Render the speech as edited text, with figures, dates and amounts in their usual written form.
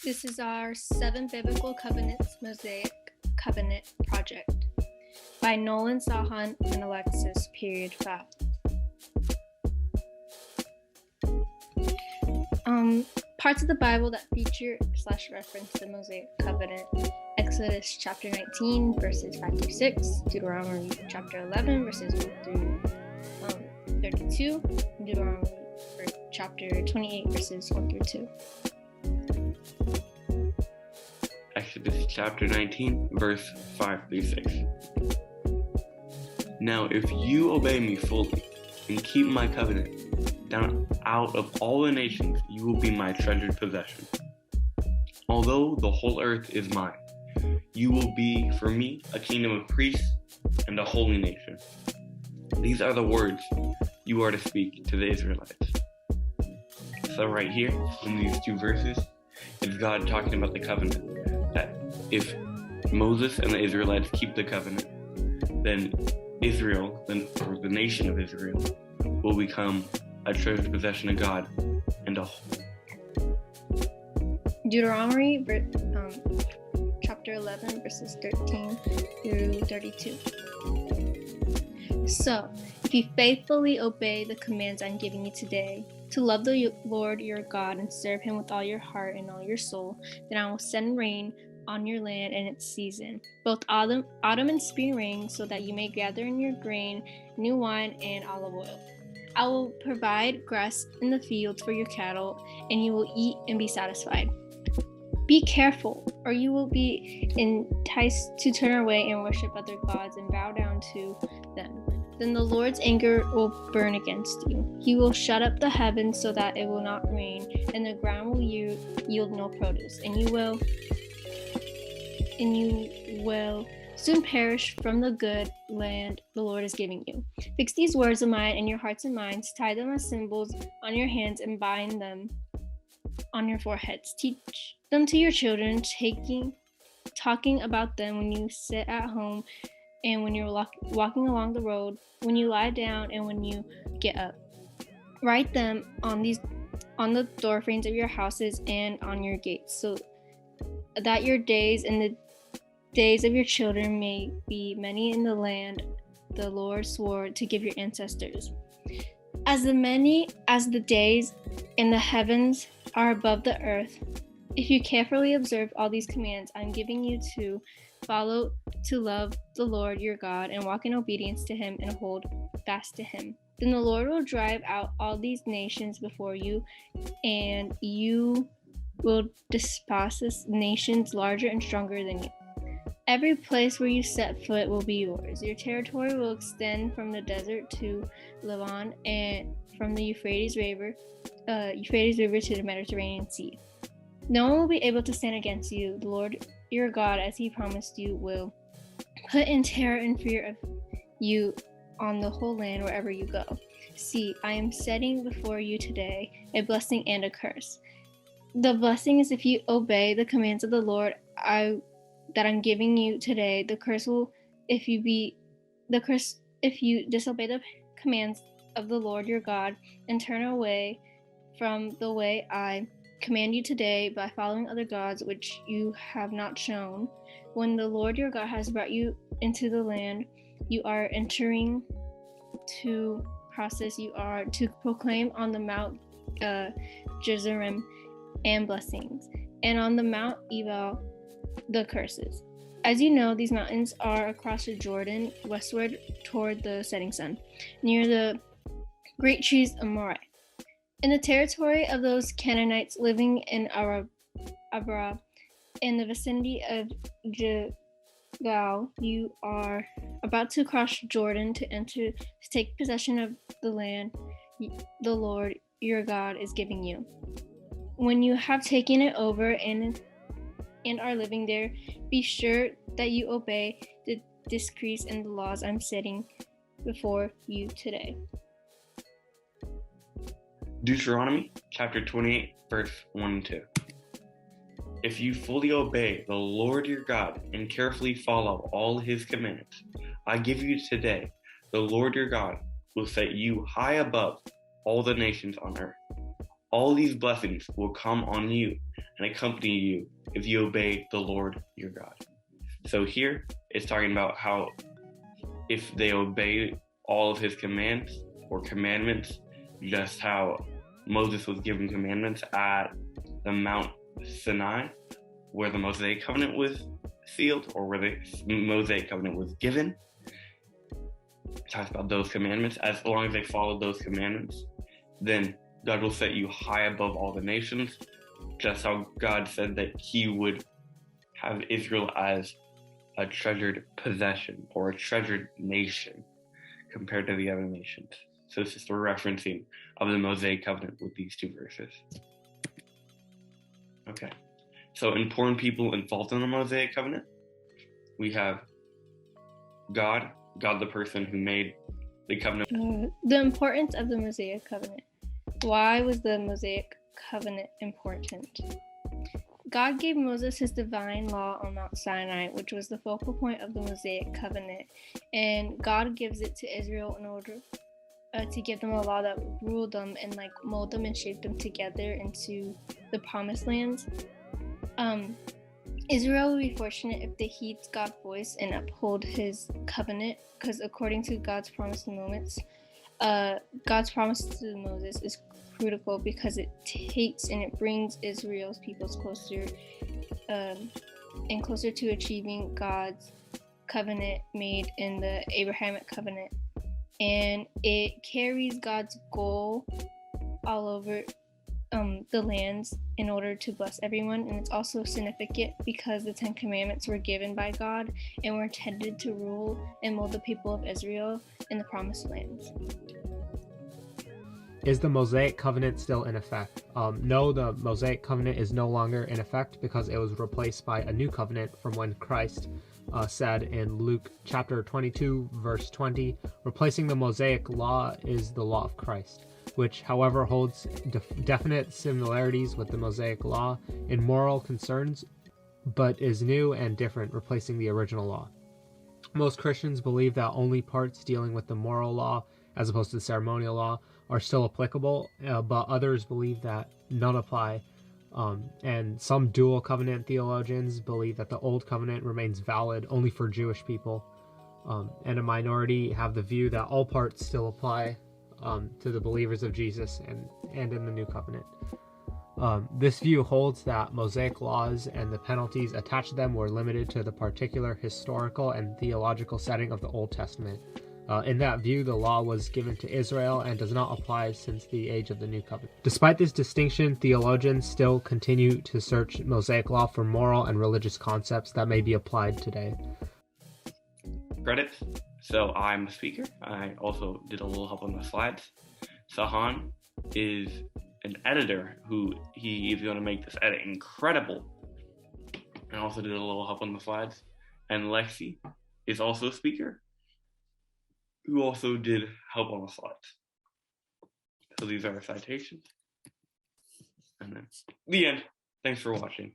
This is our 7 Biblical Covenants Mosaic Covenant project by Nolan, Sahan, and Alexys, period 5. Parts of the Bible that feature/reference the Mosaic Covenant: Exodus chapter 19, verses 5 through 6, Deuteronomy chapter 11, verses 1 through 32, and Deuteronomy chapter 28, verses 1 through 2. Exodus chapter 19, verse 5 through 6. Now, if you obey me fully and keep my covenant, then out of all the nations you will be my treasured possession. Although the whole earth is mine, you will be for me a kingdom of priests and a holy nation. These are the words you are to speak to the Israelites. So right here, in these two verses, it's God talking about the covenant. That if Moses and the Israelites keep the covenant, then Israel, or the nation of Israel, will become a treasured possession of God and a whole. Deuteronomy chapter 11, verses 13 through 32. So, if you faithfully obey the commands I'm giving you today, to love the Lord your God and serve him with all your heart and all your soul, then I will send rain on your land in its season, both autumn and spring rain, so that you may gather in your grain, new wine, and olive oil. I will provide grass in the fields for your cattle, and you will eat and be satisfied. Be careful, or you will be enticed to turn away and worship other gods and bow down to them. Then the Lord's anger will burn against you. He will shut up the heavens so that it will not rain, and the ground will yield no produce, and you will soon perish from the good land the Lord is giving you. Fix these words of mine in your hearts and minds, tie them as symbols on your hands, and bind them on your foreheads. Teach them to your children, talking about them when you sit at home and when you're walking along the road, when you lie down and when you get up. Write them on the door frames of your houses and on your gates, so that your days and the days of your children may be many in the land the Lord swore to give your ancestors. As many as the days in the heavens are above the earth, if you carefully observe all these commands I'm giving you to follow, to love the Lord your God and walk in obedience to him and hold fast to him, then the Lord will drive out all these nations before you, and you will dispossess nations larger and stronger than you. Every place where you set foot will be yours. Your territory will extend from the desert to Lebanon, and from the Euphrates River to the Mediterranean Sea. No one will be able to stand against you. The Lord your God, as he promised you, will put in terror and fear of you on the whole land wherever you go. See, I am setting before you today a blessing and a curse. The blessing is if you obey the commands of the Lord that I'm giving you today. The curse if you disobey the commands of the Lord your God and turn away from the way I command you today by following other gods which you have not shown. When the Lord your God has brought you into the land you are entering to process, you are to proclaim on the Mount Gerizim and blessings, and on the Mount Ebal the curses. As you know, these mountains are across the Jordan, westward toward the setting sun, near the great trees of Moreh. In the territory of those Canaanites living in Arabah, in the vicinity of Gilgal, you are about to cross Jordan to take possession of the land the Lord your God is giving you. When you have taken it over and are living there, be sure that you obey the decrees and the laws I'm setting before you today. Deuteronomy chapter 28, verse 1 and 2. If you fully obey the Lord your God and carefully follow all his commands I give you today, the Lord your God will set you high above all the nations on earth. All these blessings will come on you and accompany you if you obey the Lord your God. So here it's talking about how if they obey all of his commands or commandments, just how Moses was given commandments at the Mount Sinai, where the Mosaic Covenant was sealed, or where the Mosaic Covenant was given. It talks about those commandments. As long as they follow those commandments, then God will set you high above all the nations, just how God said that he would have Israel as a treasured possession or a treasured nation compared to the other nations. So it's just a referencing of the Mosaic Covenant with these two verses. Okay, so important people involved in the Mosaic Covenant. We have God the person who made the covenant. The importance of the Mosaic Covenant. Why was the Mosaic Covenant important? God gave Moses his divine law on Mount Sinai, which was the focal point of the Mosaic Covenant, and God gives it to Israel in order to give them a law that would rule them and mold them and shape them together into the promised lands. Israel would be fortunate if they heed God's voice and uphold his covenant, because according to God's promise to God's promise to Moses is critical because it takes and it brings Israel's peoples closer and closer to achieving God's covenant made in the Abrahamic covenant, and it carries God's goal all over the lands in order to bless everyone. And it's also significant because the 10 Commandments were given by God and were intended to rule and mold the people of Israel in the promised lands. Is the Mosaic Covenant still in effect? No, the Mosaic Covenant is no longer in effect because it was replaced by a new covenant from when Christ said in Luke chapter 22, verse 20, replacing the Mosaic law is the law of Christ, which, however, holds definite similarities with the Mosaic law in moral concerns, but is new and different, replacing the original law. Most Christians believe that only parts dealing with the moral law, as opposed to the ceremonial law, are still applicable, but others believe that none apply. And some dual covenant theologians believe that the Old Covenant remains valid only for Jewish people, and a minority have the view that all parts still apply to the believers of Jesus and in the New Covenant. This view holds that Mosaic laws and the penalties attached to them were limited to the particular historical and theological setting of the Old Testament. In that view, the law was given to Israel and does not apply since the age of the New Covenant. Despite this distinction, theologians still continue to search Mosaic law for moral and religious concepts that may be applied today. Credits. So I'm the speaker. I also did a little help on the slides. Sahan is an editor who he is going to make this edit incredible, and also did a little help on the slides. And Alexys is also a speaker who also did help on the slides. So these are our citations. And then the end. Thanks for watching.